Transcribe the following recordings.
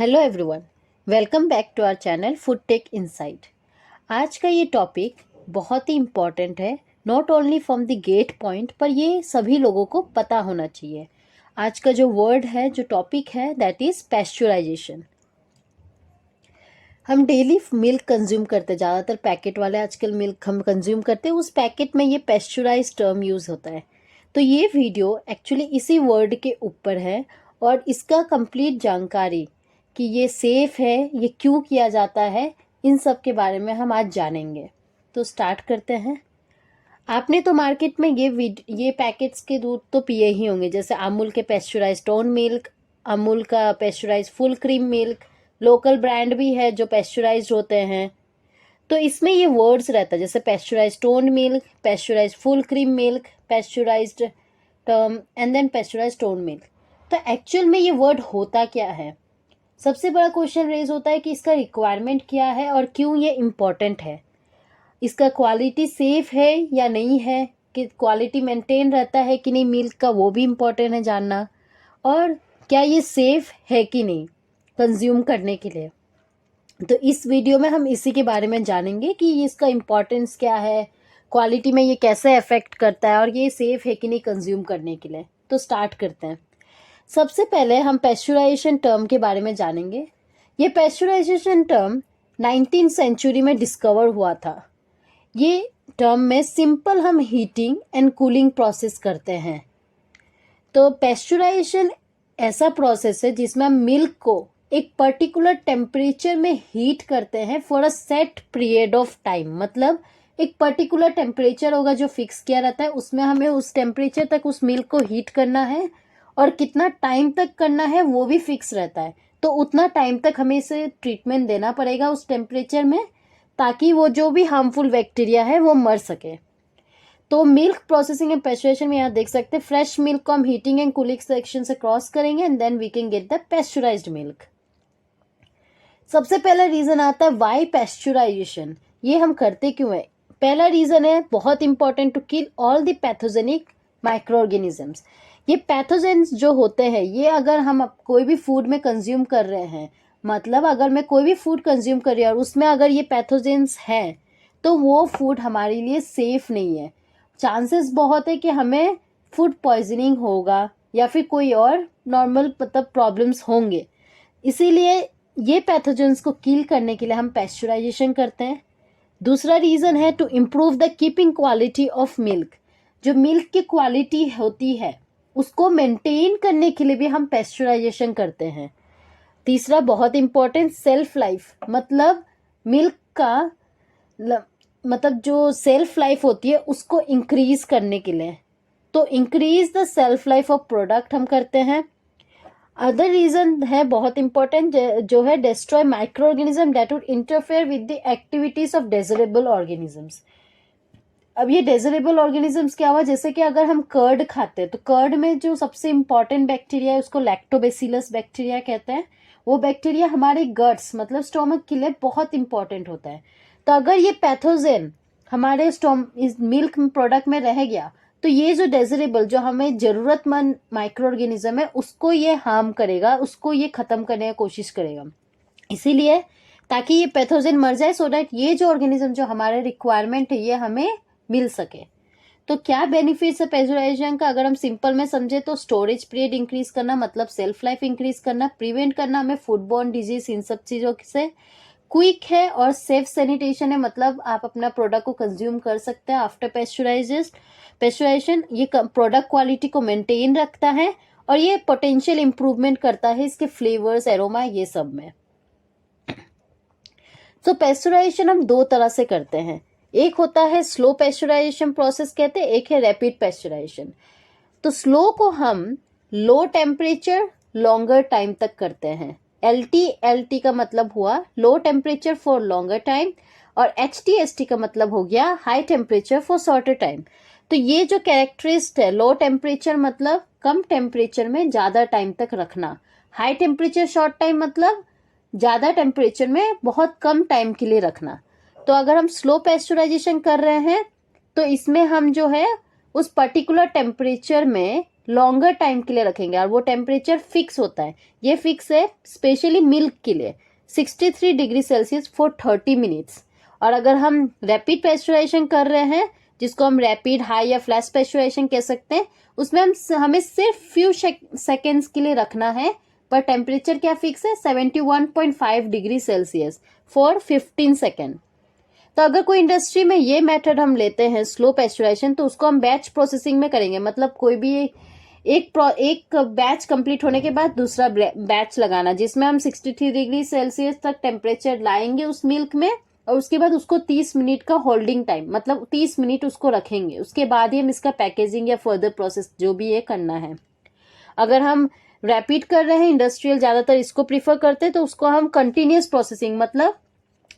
Hello everyone, welcome back to our channel food tech insight. आज का ये topic बहुत ही इम्पॉर्टेंट है, not only from the gate point, पर ये सभी लोगों को पता होना चाहिए। आज का जो वर्ड है, जो टॉपिक है, दैट इज़ पैस्चराइजेशन। हम डेली मिल्क कंज्यूम करते, ज़्यादातर पैकेट वाले आजकल मिल्क हम कंज्यूम करते हैं, उस पैकेट में ये पैस्चराइज टर्म यूज़ होता है। तो ये वीडियो एक्चुअली इसी वर्ड के ऊपर है और इसका कंप्लीट जानकारी कि ये सेफ है, ये क्यों किया जाता है, इन सब के बारे में हम आज जानेंगे। तो स्टार्ट करते हैं। आपने तो मार्केट में ये पैकेट्स के दूध तो पिए ही होंगे, जैसे अमूल के पैस्चराइज टोन मिल्क, अमूल का pasteurise full cream milk, local brand भी है जो पैस्चराइज होते हैं। तो इसमें ये वर्ड्स रहता है, जैसे pasteurise toned milk, pasteurise full cream milk, pasteurised term and then pasteurise toned milk. तो एक्चुअल में ये वर्ड होता क्या है? सबसे बड़ा क्वेश्चन रेज होता है कि इसका रिक्वायरमेंट क्या है और क्यों ये इम्पोर्टेंट है। इसका क्वालिटी सेफ है या नहीं है, कि क्वालिटी मेंटेन रहता है कि नहीं मिल्क का, वो भी इम्पोर्टेंट है जानना। और क्या ये सेफ है कि नहीं कंज्यूम करने के लिए। तो इस वीडियो में हम इसी के बारे में जानेंगे कि इसका इम्पोर्टेंस क्या है, क्वालिटी में ये कैसे अफेक्ट करता है और ये सेफ है कि नहीं कंज्यूम करने के लिए। तो स्टार्ट करते हैं। सबसे पहले हम पैस्चराइजेशन टर्म के बारे में जानेंगे। ये पैस्चराइजेशन टर्म 19वीं सेंचुरी में डिस्कवर हुआ था। ये टर्म में सिंपल हम हीटिंग एंड कूलिंग प्रोसेस करते हैं। तो पैस्चराइजेशन ऐसा प्रोसेस है जिसमें हम मिल्क को एक पर्टिकुलर टेम्परेचर में हीट करते हैं for a set period of time. मतलब एक पर्टिकुलर टेम्परेचर होगा जो फिक्स किया रहता है, उसमें हमें उस टेम्परेचर तक उस मिल्क को हीट करना है और कितना टाइम तक करना है वो भी फिक्स रहता है। तो उतना टाइम तक हमें इसे ट्रीटमेंट देना पड़ेगा उस टेम्परेचर में, ताकि वो जो भी हार्मफुल बैक्टीरिया है वो मर सके। तो मिल्क प्रोसेसिंग एंड पैस्चराइजेशन में यहाँ देख सकते हैं, फ्रेश मिल्क को हम हीटिंग एंड कूलिंग सेक्शन से क्रॉस करेंगे and then we can get the pasteurised milk. सबसे पहला रीजन आता है वाई पैस्चराइजेशन, ये हम करते क्यों है। पहला रीजन है बहुत important, to kill all the pathogenic micro organisms. ये पैथोजेंस जो होते हैं, ये अगर हम कोई भी फूड में कंज्यूम कर रहे हैं, मतलब अगर मैं कोई भी फूड कंज्यूम कर रही हूँ और उसमें अगर ये पैथोजेंस है, तो वो फूड हमारे लिए सेफ नहीं है। चांसेस बहुत है कि हमें फूड पॉइजनिंग होगा या फिर कोई और नॉर्मल मतलब प्रॉब्लम्स होंगे। इसीलिए ये पैथोजेंस को किल करने के लिए हम पैस्चराइजेशन करते हैं। दूसरा रीज़न है to improve the keeping quality of milk. जो मिल्क की क्वालिटी होती है उसको मेंटेन करने के लिए भी हम पैस्चराइजेशन करते हैं। तीसरा बहुत इंपॉर्टेंट, सेल्फ लाइफ, मतलब मिल्क का मतलब जो सेल्फ लाइफ होती है उसको इंक्रीज करने के लिए, तो increase the self life of product हम करते हैं। अदर रीजन है बहुत इंपॉर्टेंट, जो है destroy micro organism that would interfere with the activities of desirable organisms. अब ये डिजरेबल ऑर्गेनिजम्स क्या हुआ, जैसे कि अगर हम कर्ड खाते हैं तो कर्ड में जो सबसे इंपॉर्टेंट बैक्टीरिया है उसको लैक्टोबैसिलस बैक्टीरिया कहते हैं। वो बैक्टीरिया हमारे गट्स मतलब स्टोमक के लिए बहुत इंपॉर्टेंट होता है। तो अगर ये पैथोजेन हमारे इस मिल्क प्रोडक्ट में रह गया, तो ये जो डिजरेबल, जो हमें जरूरतमंद माइक्रो ऑर्गेनिज्म है, उसको ये हार्म करेगा, उसको ये खत्म करने की कोशिश करेगा। इसीलिए ताकि ये पैथोजेन मर जाए, सो दैट ये जो ऑर्गेनिज्म जो हमारे रिक्वायरमेंट है ये हमें मिल सके। तो क्या बेनिफिट्स है पैस्चराइजेशन का? अगर हम सिंपल में समझे तो स्टोरेज पीरियड इंक्रीज करना, मतलब सेल्फ लाइफ इंक्रीज करना, प्रिवेंट करना हमें फूड बॉर्न डिजीज, इन सब चीजों से। क्विक है और सेफ सैनिटेशन है, मतलब आप अपना प्रोडक्ट को कंज्यूम कर सकते हैं आफ्टर पैस्चराइजेशन। ये प्रोडक्ट क्वालिटी को मेंटेन रखता है और ये पोटेंशियल इंप्रूवमेंट करता है इसके फ्लेवर्स, एरोमा, ये सब में। तो पैस्चराइजेशन हम दो तरह से करते हैं, एक होता है स्लो पैस्चराइजेशन प्रोसेस कहते हैं, एक है रैपिड पैस्चराइजेशन। तो स्लो को हम लो टेम्परेचर लॉन्गर टाइम तक करते हैं। एल टी का मतलब हुआ low temperature for longer time, और HTST का मतलब हो गया high temperature for shorter time. तो ये जो कैरेक्टरिस्ट है, लो टेम्परेचर मतलब कम टेम्परेचर में ज्यादा टाइम तक रखना, हाई टेम्परेचर शॉर्ट टाइम मतलब ज्यादा टेम्परेचर में बहुत कम टाइम के लिए रखना। तो अगर हम स्लो पैस्चराइजेशन कर रहे हैं तो इसमें हम जो है उस पर्टिकुलर टेम्परेचर में लॉन्गर टाइम के लिए रखेंगे और वो टेम्परेचर फिक्स होता है, ये फिक्स है स्पेशली मिल्क के लिए 63 डिग्री सेल्सियस फॉर 30 मिनट्स। और अगर हम रैपिड पेस्चुराइजेशन कर रहे हैं, जिसको हम रैपिड, हाई या फ्लैश पेस्चुराइजेशन कह सकते हैं, उसमें हमें सिर्फ फ्यू सेकेंड्स के लिए रखना है, पर टेम्परेचर क्या फिक्स है 71.5 डिग्री सेल्सियस फॉर 15 सेकेंड। तो अगर कोई इंडस्ट्री में ये मेथड हम लेते हैं स्लो पेस्चुराइजेशन, तो उसको हम बैच प्रोसेसिंग में करेंगे। मतलब कोई भी एक बैच कंप्लीट होने के बाद दूसरा बैच लगाना, जिसमें हम 63 डिग्री सेल्सियस तक टेम्परेचर लाएंगे उस मिल्क में, और उसके बाद उसको 30 मिनट का होल्डिंग टाइम, मतलब 30 मिनट उसको रखेंगे। उसके बाद ही हम इसका पैकेजिंग या फर्दर प्रोसेस जो भी ये करना है। अगर हम रैपिड कर रहे हैं, इंडस्ट्रियल ज्यादातर इसको प्रीफर करते हैं, तो उसको हम कंटिन्यूस प्रोसेसिंग, मतलब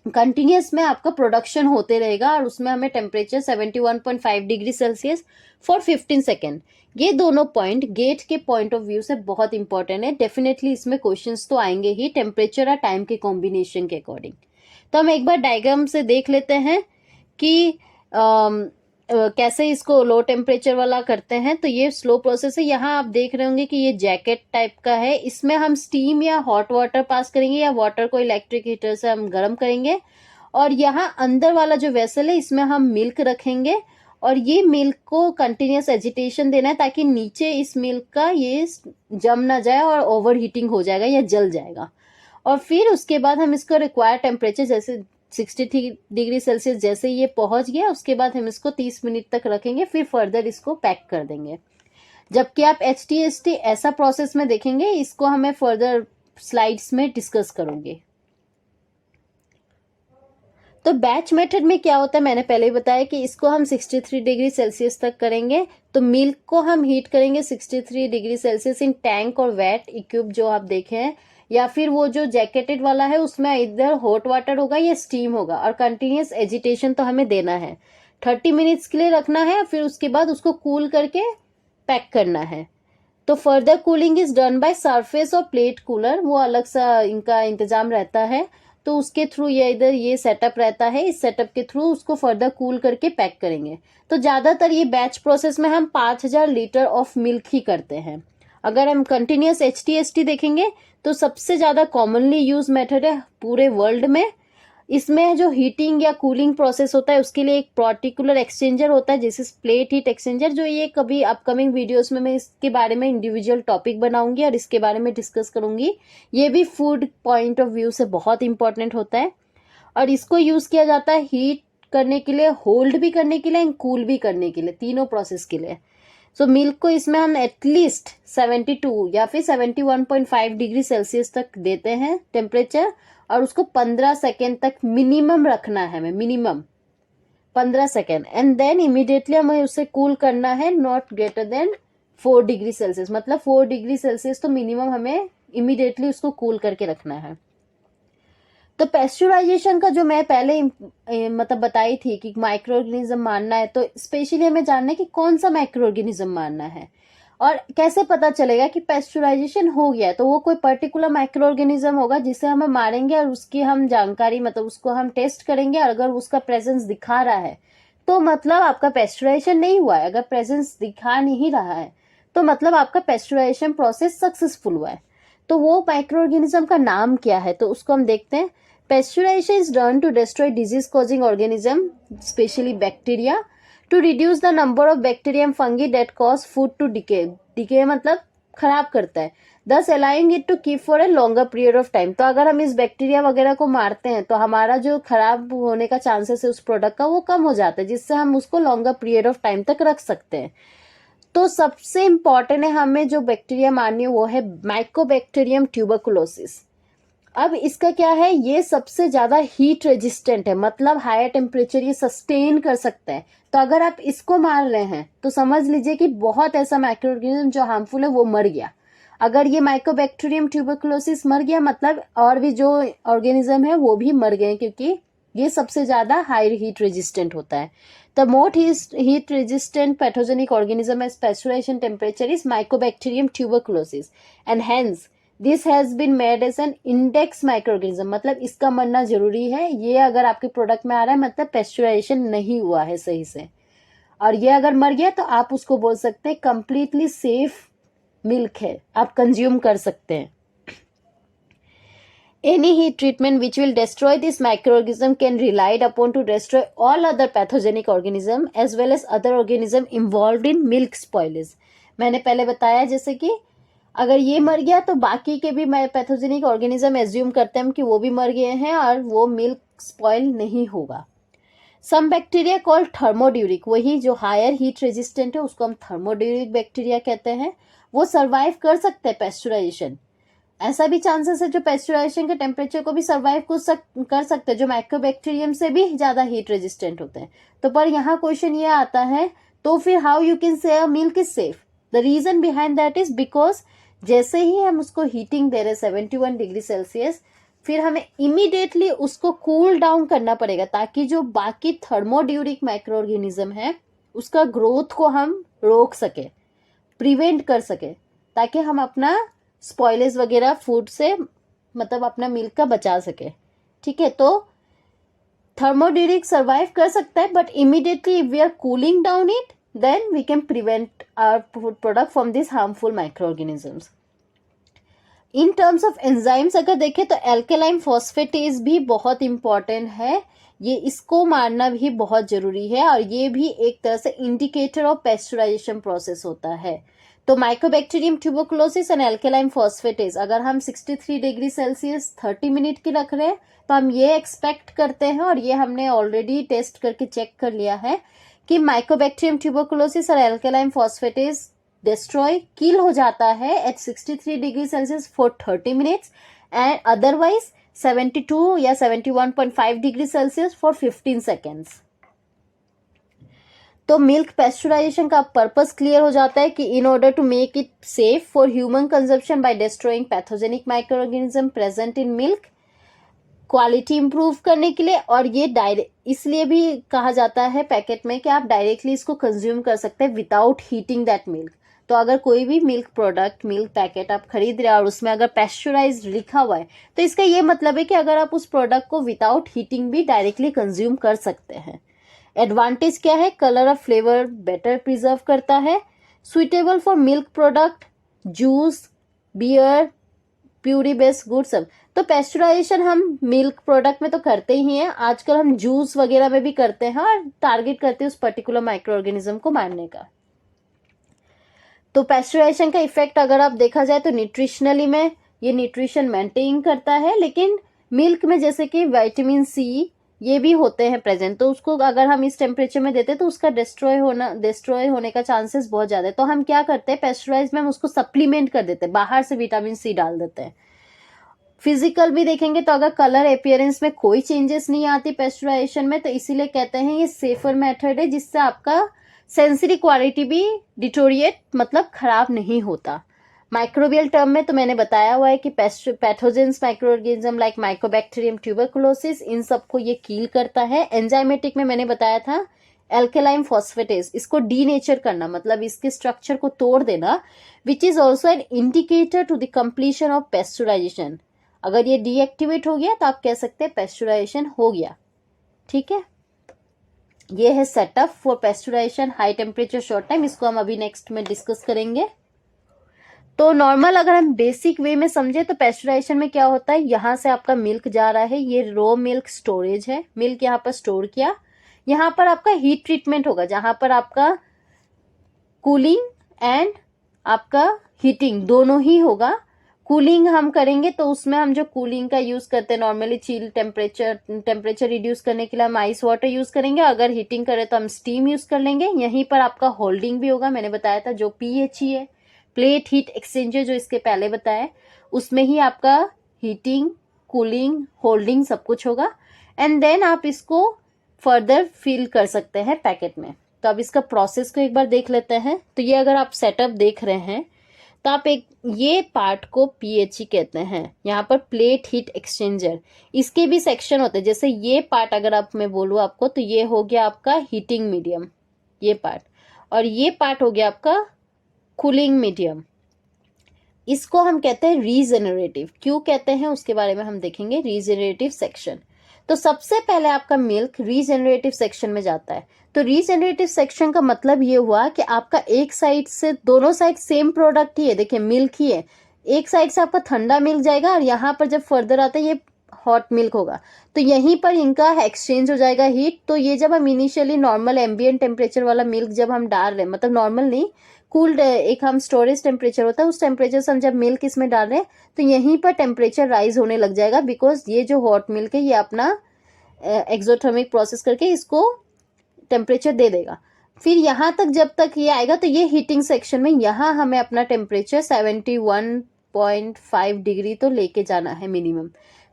कंटिन्यूस में आपका प्रोडक्शन होते रहेगा और उसमें हमें temperature 71.5 degree Celsius for 15 second. ये दोनों पॉइंट गेट के पॉइंट ऑफ व्यू से बहुत इंपॉर्टेंट है। डेफिनेटली इसमें क्वेश्चंस तो आएंगे ही टेम्परेचर और टाइम के कॉम्बिनेशन के अकॉर्डिंग। तो हम एक बार डायग्राम से देख लेते हैं कि कैसे इसको लो टेम्परेचर वाला करते हैं। तो ये स्लो प्रोसेस है। यहाँ आप देख रहे होंगे कि ये जैकेट टाइप का है, इसमें हम स्टीम या हॉट वाटर पास करेंगे या वाटर को इलेक्ट्रिक हीटर से हम गर्म करेंगे। और यहाँ अंदर वाला जो वेसल है, इसमें हम मिल्क रखेंगे और ये मिल्क को कंटिन्यूस एजिटेशन देना है, ताकि नीचे इस मिल्क का ये जम ना जाए और ओवर हीटिंग हो जाएगा या जल जाएगा। और फिर उसके बाद हम इसको रिक्वायर्ड टेम्परेचर जैसे 63 डिग्री सेल्सियस जैसे ये पहुंच गया, उसके बाद हम इसको 30 मिनट तक रखेंगे, फिर फर्दर इसको पैक कर देंगे। जबकि आप HTST ऐसा प्रोसेस में देखेंगे, इसको हमें फर्दर स्लाइड्स में डिस्कस करूंगे। तो बैच मेथड में क्या होता है, मैंने पहले ही बताया कि इसको हम 63 डिग्री सेल्सियस तक करेंगे। तो मिल्क को हम हीट करेंगे 63 डिग्री सेल्सियस इन टैंक और वेट इक्विप जो आप देखे हैं, या फिर वो जो जैकेटेड वाला है उसमें इधर हॉट वाटर होगा या स्टीम होगा, और कंटिन्यूस एजिटेशन तो हमें देना है। 30 मिनट्स के लिए रखना है, फिर उसके बाद उसको कूल करके पैक करना है। तो further cooling is done by surface और प्लेट कूलर, वो अलग सा इनका इंतजाम रहता है। तो उसके थ्रू ये इधर ये सेटअप रहता है, इस सेटअप के थ्रू उसको फर्दर कूल करके पैक करेंगे। तो ज्यादातर ये बैच प्रोसेस में हम 5000 लीटर ऑफ मिल्क ही करते हैं। अगर हम कंटिन्यूस HTST देखेंगे तो सबसे ज्यादा कॉमनली यूज मेथड है पूरे वर्ल्ड में। इसमें जो हीटिंग या कूलिंग प्रोसेस होता है उसके लिए एक पर्टिकुलर एक्सचेंजर होता है, जैसे प्लेट हीट एक्सचेंजर, जो ये कभी अपकमिंग वीडियोस में मैं इसके बारे में इंडिविजुअल टॉपिक बनाऊंगी और इसके बारे में डिस्कस करूंगी। ये भी फूड पॉइंट ऑफ व्यू से बहुत इंपॉर्टेंट होता है और इसको यूज किया जाता है हीट करने के लिए, होल्ड भी करने के लिए एंड कूल भी करने के लिए, तीनों प्रोसेस के लिए। सो मिल्क को इसमें हम एटलीस्ट 72 या फिर 71.5 डिग्री सेल्सियस तक देते हैं टेम्परेचर, और उसको 15 सेकेंड तक मिनिमम रखना है, हमें minimum 15 second, and then immediately हमें उसे कूल करना है not greater than 4 degree Celsius. मतलब 4 डिग्री सेल्सियस तो मिनिमम हमें इमीडिएटली उसको कूल करके रखना है। तो पेस्चुराइजेशन का जो मैं पहले मतलब बताई थी कि माइक्रो ऑर्गेनिज्म मारना है, तो स्पेशली हमें जानना है कि कौन सा माइक्रो ऑर्गेनिज्म मारना है और कैसे पता चलेगा कि पेस्चुराइजेशन हो गया है। तो वो कोई पर्टिकुलर माइक्रो ऑर्गेनिज्म होगा जिसे हम मारेंगे और उसकी हम जानकारी, मतलब उसको हम टेस्ट करेंगे, और अगर उसका प्रेजेंस दिखा रहा है तो मतलब आपका पेस्चुराइजेशन नहीं हुआ है। अगर प्रेजेंस दिखा नहीं रहा है तो मतलब आपका पेस्चुराइजेशन प्रोसेस सक्सेसफुल हुआ है। तो वो माइक्रो ऑर्गेनिज्म का नाम क्या है, तो उसको हम देखते हैं। Pasteurization is done to destroy disease-causing organism, especially bacteria, to reduce the number of bacteria and fungi that cause food to decay. Decay मतलब खराब करता है। Thus allowing it to keep for a longer period of time. तो अगर हम इस bacteria वगैरह को मारते हैं तो हमारा जो खराब होने का चांसेस है उस प्रोडक्ट का वो कम हो जाता है, जिससे हम उसको लॉन्गर पीरियड ऑफ टाइम तक रख सकते हैं। तो सबसे इम्पॉर्टेंट है हमें जो बैक्टीरिया मारनी है वो है माइकोबैक्टीरियम ट्यूबरकुलोसिस। अब इसका क्या है, ये सबसे ज्यादा हीट रेजिस्टेंट है, मतलब हायर टेम्परेचर ये सस्टेन कर सकता है। तो अगर आप इसको मार रहे हैं तो समझ लीजिए कि बहुत ऐसा माइक्रो ऑर्गेनिज्म जो हार्मफुल है वो मर गया। अगर ये माइकोबैक्टीरियम ट्यूबरकुलोसिस मर गया, मतलब और भी जो ऑर्गेनिज्म है वो भी मर गए, क्योंकि ये सबसे ज्यादा हाई हीट रेजिस्टेंट होता है। The most heat resistant pathogenic organism at pasteurisation temperature is mycobacterium tuberculosis and hence this has been made as an index micro organism. मतलब इसका मरना जरूरी है, ये अगर आपके प्रोडक्ट में आ रहा है मतलब पेस्चुराइजेशन नहीं हुआ है सही से। और ये अगर मर गया तो आप उसको बोल सकते हैं कंप्लीटली सेफ मिल्क है, आप कंज्यूम कर सकते हैं। Any heat treatment which will destroy this microorganism can relied upon to destroy all other pathogenic organism as well as other organism involved in milk spoilage। मैंने पहले बताया जैसे कि अगर ये मर गया तो बाकी के भी पैथोजेनिक ऑर्गेनिज्म एज्यूम करते हैं कि वो भी मर गए हैं और वो मिल्क स्पॉइल नहीं होगा। सम बैक्टीरिया कॉल्ड थर्मोड्यूरिक, वही जो हायर हीट रेजिस्टेंट है उसको हम थर्मोड्यूरिक बैक्टीरिया कहते हैं, वो सर्वाइव कर सकते हैं पेस्चुराइजेशन। ऐसा भी चांसेस है जो पेस्चुराइजेशन के टेम्परेचर को भी सर्वाइव कर सकते हैं, जो माइक्रोबैक्टीरियम से भी ज्यादा हीट रेजिस्टेंट होते हैं। तो पर यहाँ क्वेश्चन ये आता है तो फिर how you can say milk is safe. The reason behind that is because जैसे ही हम उसको हीटिंग दे रहे 71 डिग्री सेल्सियस, फिर हमें इमीडिएटली उसको कूल डाउन करना पड़ेगा ताकि जो बाकी थर्मोड्यूरिक माइक्रो ऑर्गेनिज्म है उसका ग्रोथ को हम रोक सके, प्रिवेंट कर सके, ताकि हम अपना स्पॉइलेज वगैरह फूड से मतलब अपना मिल्क का बचा सके। ठीक है, तो थर्मोड्यूरिक सर्वाइव कर सकता है but immediately if we are cooling down it then we can prevent our food product from this harmful micro organisms. In terms of enzymes अगर देखें तो एल्केलाइन फॉस्फेटेज भी बहुत इंपॉर्टेंट है, ये इसको मारना भी बहुत जरूरी है और ये भी एक तरह से इंडिकेटर ऑफ पेस्चुराइजेशन प्रोसेस होता है। तो Mycobacterium tuberculosis and alkaline phosphatase अगर हम 63 डिग्री सेल्सियस 30 मिनट की रख रहे हैं तो हम ये एक्सपेक्ट करते हैं, और ये हमने ऑलरेडी टेस्ट करके चेक कर लिया है कि माइकोबैक्टीरियम ट्यूबरकुलोसिस और एल्केलाइन फॉस्फेटेज डिस्ट्रॉय किल हो जाता है at 63 degree Celsius for 30 minutes and otherwise 72 या 71.5 डिग्री सेल्सियस फॉर 15 सेकेंड्स। तो मिल्क पेस्चुराइजेशन का पर्पस क्लियर हो जाता है कि in order to make it safe for human consumption by destroying pathogenic micro organism present in milk, quality improve करने के लिए, और ये डायरेक्ट इसलिए भी कहा जाता है पैकेट में कि आप डायरेक्टली इसको कंज्यूम कर सकते हैं विदाउट हीटिंग दैट मिल्क। तो अगर कोई भी मिल्क प्रोडक्ट मिल्क पैकेट आप खरीद रहे हैं और उसमें अगर पेस्चुराइज लिखा हुआ है तो इसका ये मतलब है कि अगर आप उस प्रोडक्ट को विदाउट हीटिंग भी डायरेक्टली कंज्यूम कर सकते हैं। एडवांटेज क्या है, कलर और फ्लेवर बेटर प्रिजर्व करता है, suitable for milk product, juice, beer, puree based good सब। तो पेस्चुराइजेशन हम मिल्क प्रोडक्ट में तो करते ही हैं, आजकल हम जूस वगैरह में भी करते हैं और टारगेट करते हैं उस पर्टिकुलर माइक्रो ऑर्गेनिज्म को मारने का। तो पेस्चुराइजेशन का इफेक्ट अगर आप देखा जाए तो न्यूट्रिशनली में ये न्यूट्रिशन मेंटेन करता है, लेकिन मिल्क में जैसे कि विटामिन सी ये भी होते हैं प्रेजेंट, तो उसको अगर हम इस टेम्परेचर में देते हैं तो उसका डिस्ट्रॉय होने का चांसेस बहुत ज्यादा है। तो हम क्या करते हैं पेस्चुराइज में हम उसको सप्लीमेंट कर देते हैं, बाहर से विटामिन सी डाल देते हैं। फिजिकल भी देखेंगे तो अगर कलर अपीयरेंस में कोई चेंजेस नहीं आती पेस्चुराइजेशन में, तो इसीलिए कहते हैं ये सेफर मेथड है जिससे आपका सेंसरी क्वालिटी भी डिटोरिएट मतलब खराब नहीं होता। माइक्रोबियल टर्म में तो मैंने बताया हुआ है कि pathogens micro organism like mycobacterium tuberculosis इन सबको ये कील करता है। एंजाइमेटिक में मैंने बताया था एल्केलाइन फॉस्फेटेज, इसको डीनेचर करना मतलब इसके स्ट्रक्चर को तोड़ देना, which is also an indicator to the completion of pasteurisation. अगर ये डीएक्टिवेट हो गया तो आप कह सकते हैं पेस्चुराइजेशन हो गया। ठीक है, ये है setup for pasteurisation high temperature short time, इसको हम अभी नेक्स्ट में डिस्कस करेंगे। तो नॉर्मल अगर हम बेसिक वे में समझे तो पेस्चुराइजेशन में क्या होता है, यहाँ से आपका मिल्क जा रहा है, ये रो मिल्क स्टोरेज है, मिल्क यहाँ पर स्टोर किया, यहाँ पर आपका हीट ट्रीटमेंट होगा जहां पर आपका कूलिंग एंड आपका हीटिंग दोनों ही होगा। कूलिंग हम करेंगे तो उसमें हम जो कूलिंग का यूज करते हैं नॉर्मली चिल टेम्परेचर रिड्यूस करने के लिए हम आइस वाटर यूज करेंगे, अगर हीटिंग करें तो हम स्टीम यूज कर लेंगे। यहीं पर आपका होल्डिंग भी होगा, मैंने बताया था जो PHE है प्लेट हीट एक्सचेंजर जो इसके पहले बताया, उसमें ही आपका हीटिंग कूलिंग होल्डिंग सब कुछ होगा। एंड देन आप इसको फर्दर फिल कर सकते हैं पैकेट में। तो अब इसका प्रोसेस को एक बार देख लेते हैं। तो ये अगर आप सेटअप देख रहे हैं तो आप एक ये पार्ट को PHE कहते हैं, यहाँ पर प्लेट हीट एक्सचेंजर, इसके भी सेक्शन होते हैं। जैसे ये पार्ट अगर आप मैं बोलूँ आपको तो ये हो गया आपका हीटिंग मीडियम ये पार्ट, और ये पार्ट हो गया आपका कूलिंग मीडियम। इसको हम कहते हैं रीजेनरेटिव। क्यों कहते हैं उसके बारे में हम देखेंगे, रीजेनरेटिव सेक्शन। तो सबसे पहले आपका मिल्क रीजेनरेटिव सेक्शन में जाता है। तो रीजेनरेटिव सेक्शन का मतलब ये हुआ कि आपका एक साइड से, दोनों साइड सेम प्रोडक्ट ही है, देखिए मिल्क ही है, एक साइड से आपका ठंडा मिल्क जाएगा और यहाँ पर जब फर्दर आता है ये हॉट मिल्क होगा, तो यहीं पर इनका एक्सचेंज हो जाएगा हीट। तो ये जब हम इनिशियली नॉर्मल एम्बिएंट टेम्परेचर वाला मिल्क जब हम डाल रहे हैं, मतलब नॉर्मल नहीं, कूल्ड, एक हम स्टोरेज टेम्परेचर होता है, उस टेम्परेचर से हम जब मिल्क इसमें डाल रहे हैं तो यहीं पर टेम्परेचर राइज होने लग जाएगा, बिकॉज ये जो हॉट मिल्क है ये अपना एक्सोथर्मिक प्रोसेस करके इसको टेम्परेचर दे देगा। फिर यहाँ तक जब तक ये आएगा तो ये हीटिंग सेक्शन में, यहाँ हमें अपना टेम्परेचर 71.5 डिग्री तो लेके जाना है मिनिमम।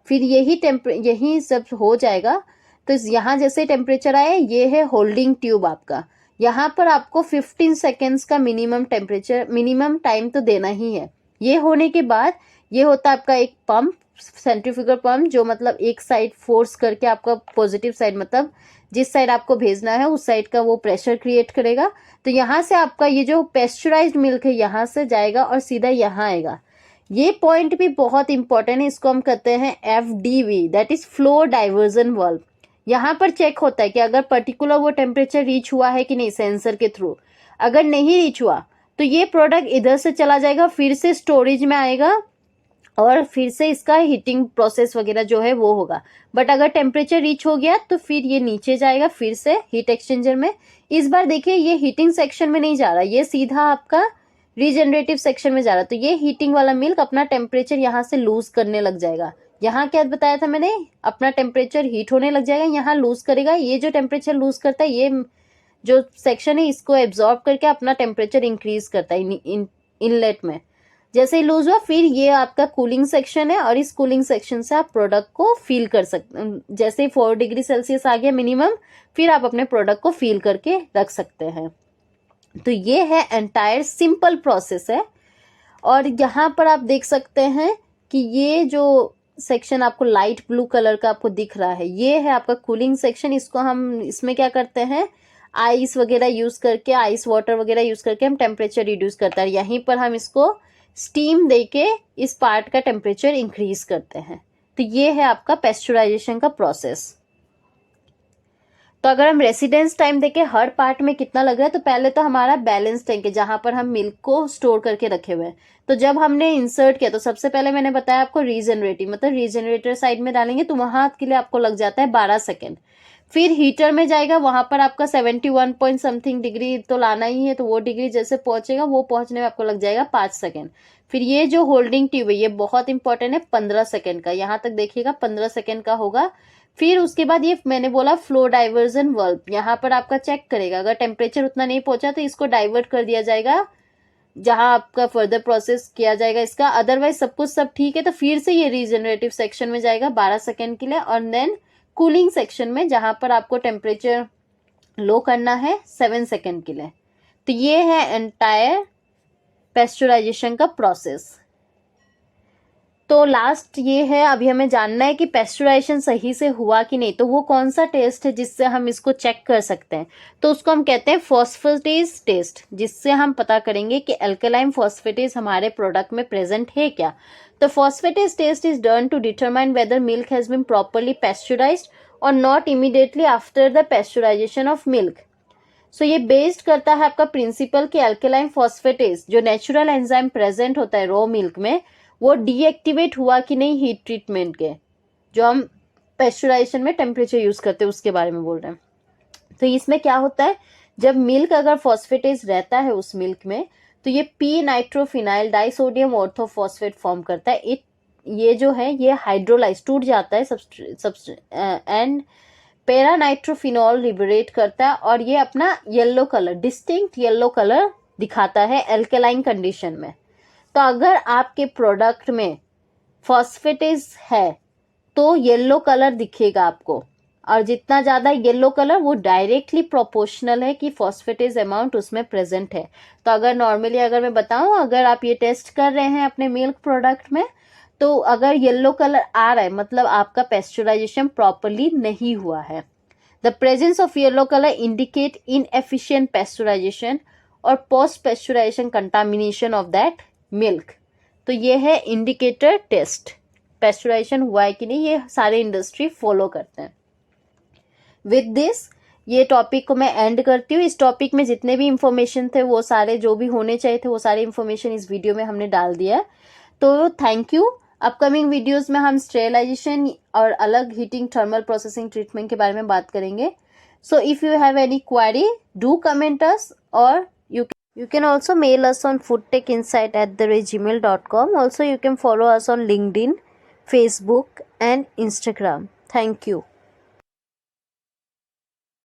फिर यही सब हो जाएगा तो यहाँ जैसे टेम्परेचर आए, ये है होल्डिंग ट्यूब आपका, यहाँ पर आपको 15 सेकेंड्स का मिनिमम टाइम तो देना ही है। ये होने के बाद ये होता है आपका एक पंप, सेंट्रीफ्यूगल पंप, जो मतलब एक साइड फोर्स करके आपका पॉजिटिव साइड, मतलब जिस साइड आपको भेजना है उस साइड का वो प्रेशर क्रिएट करेगा। तो यहाँ से आपका ये जो पेस्चराइज्ड मिल्क है यहाँ से जाएगा और सीधा यहाँ आएगा। ये पॉइंट भी बहुत इंपॉर्टेंट है, इसको हम कहते हैं FDV, that is flow diversion valve. यहाँ पर चेक होता है कि अगर पर्टिकुलर वो टेम्परेचर रीच हुआ है कि नहीं सेंसर के थ्रू। अगर नहीं रीच हुआ तो ये प्रोडक्ट इधर से चला जाएगा, फिर से स्टोरेज में आएगा और फिर से इसका हीटिंग प्रोसेस वगैरह जो है वो होगा। बट अगर टेम्परेचर रीच हो गया तो फिर ये नीचे जाएगा फिर से हीट एक्सचेंजर में। इस बार देखिए ये हीटिंग सेक्शन में नहीं जा रहा, ये सीधा आपका रीजनरेटिव सेक्शन में जा रहा। तो ये हीटिंग वाला मिल्क अपना टेम्परेचर यहाँ से लूज करने लग जाएगा। यहाँ क्या बताया था मैंने, अपना टेम्परेचर हीट होने लग जाएगा, यहाँ लूज करेगा। ये जो टेम्परेचर लूज करता है, ये जो सेक्शन है इसको एब्जॉर्ब करके अपना टेम्परेचर इंक्रीज करता है इनलेट में। जैसे ही लूज हुआ फिर ये आपका कूलिंग सेक्शन है और इस कूलिंग सेक्शन से आप प्रोडक्ट को फील कर सकते हैं। जैसे ही 4 डिग्री सेल्सियस आ गया मिनिमम, फिर आप अपने प्रोडक्ट को फील करके रख सकते हैं। तो ये है एंटायर सिंपल प्रोसेस है। और यहाँ पर आप देख सकते हैं कि ये जो सेक्शन आपको लाइट ब्लू कलर का आपको दिख रहा है, ये है आपका कूलिंग सेक्शन। इसको हम, इसमें क्या करते हैं, आइस वगैरह यूज करके, आइस वाटर वगैरह यूज करके हम टेम्परेचर रिड्यूस करते हैं। यहीं पर हम इसको स्टीम देके इस पार्ट का टेम्परेचर इंक्रीज करते हैं। तो ये है आपका पेस्चराइजेशन का प्रोसेस। तो अगर हम रेसिडेंस टाइम देखें हर पार्ट में कितना लग रहा है, तो पहले तो हमारा बैलेंस टैंक है जहां पर हम मिल्क को स्टोर करके रखे हुए हैं। तो जब हमने इंसर्ट किया तो सबसे पहले मैंने बताया आपको रीजनरेटिव, मतलब रीजनरेटर साइड में डालेंगे तो वहां के लिए आपको लग जाता है 12 सेकेंड। फिर हीटर में जाएगा, वहां पर आपका 71 पॉइंट समथिंग डिग्री तो लाना ही है, तो वो डिग्री जैसे पहुंचेगा वो पहुंचने में आपको लग जाएगा 5 सेकेंड। फिर ये जो होल्डिंग ट्यूब है ये बहुत इंपॉर्टेंट है, 15 सेकेंड का, यहाँ तक देखिएगा 15 सेकेंड का होगा। फिर उसके बाद ये मैंने बोला फ्लो डाइवर्जन वाल्व, यहाँ पर आपका चेक करेगा, अगर टेम्परेचर उतना नहीं पहुंचा तो इसको डाइवर्ट कर दिया जाएगा जहां आपका फर्दर प्रोसेस किया जाएगा इसका। अदरवाइज सब कुछ सब ठीक है तो फिर से ये रीजनरेटिव सेक्शन में जाएगा 12 सेकेंड के लिए, और देन कूलिंग सेक्शन में जहां पर आपको टेम्परेचर लो करना है 7 सेकेंड के लिए। तो ये है एंटायर पेस्चराइजेशन का प्रोसेस। तो लास्ट ये है, अभी हमें जानना है कि पेस्चराइजेशन सही से हुआ कि नहीं। तो वो कौन सा टेस्ट है जिससे हम इसको चेक कर सकते हैं, तो उसको हम कहते हैं फॉस्फेटेज टेस्ट, जिससे हम पता करेंगे कि अल्कलाइन फॉस्फेटेज हमारे प्रोडक्ट में प्रेजेंट है क्या। तो phosphatase test is done to determine whether milk has been properly pasteurised और not immediately after the pasteurisation of milk. So ये बेस्ड करता है आपका प्रिंसिपल कि अल्कलाइन फॉस्फेटेज जो नेचुरल एंजाइम प्रेजेंट होता है रॉ मिल्क में, वो डीएक्टिवेट हुआ कि नहीं हीट ट्रीटमेंट के, जो हम पेस्चराइजेशन में टेम्परेचर यूज करते हैं उसके बारे में बोल रहे हैं। तो इसमें क्या होता है, जब मिल्क अगर फॉस्फेटेज रहता है उस मिल्क में, तो ये P nitrophenyl disodium orthophosphate form करता है। ये जो है ये हाइड्रोलाइज टूट जाता है एंड पैरा नाइट्रोफिनॉल लिबरेट करता है, और ये अपना yellow colour, distinct yellow colour दिखाता है एल्केलाइन कंडीशन में। तो अगर आपके प्रोडक्ट में फॉस्फेटेज है तो येलो कलर दिखेगा आपको, और जितना ज़्यादा येलो कलर वो डायरेक्टली प्रोपोर्शनल है कि फॉस्फेटेज अमाउंट उसमें प्रेजेंट है। तो अगर नॉर्मली अगर मैं बताऊं, अगर आप ये टेस्ट कर रहे हैं अपने मिल्क प्रोडक्ट में, तो अगर येलो कलर आ रहा है मतलब आपका पेस्चराइजेशन प्रॉपरली नहीं हुआ है। The presence of yellow colour indicate inefficient pasteurisation और post pasteurisation contamination of that milk. तो ये है इंडिकेटर टेस्ट। पेस्चराइजेशन हुआ है कि नहीं, ये सारे इंडस्ट्री फॉलो करते हैं। विद दिस ये टॉपिक को मैं एंड करती हूँ। इस टॉपिक में जितने भी इंफॉर्मेशन थे वो सारे जो भी होने चाहिए थे वो सारे इंफॉर्मेशन इस वीडियो में हमने डाल दिया है। तो थैंक यू। अपकमिंग वीडियोस में हम स्टेरिलाइजेशन और अलग हीटिंग थर्मल प्रोसेसिंग ट्रीटमेंट के बारे में बात करेंगे। So if you have any query do comment us, और you can also mail us on foodtechinsight@gmail.com. Also you can follow us on LinkedIn, Facebook and Instagram. Thank you.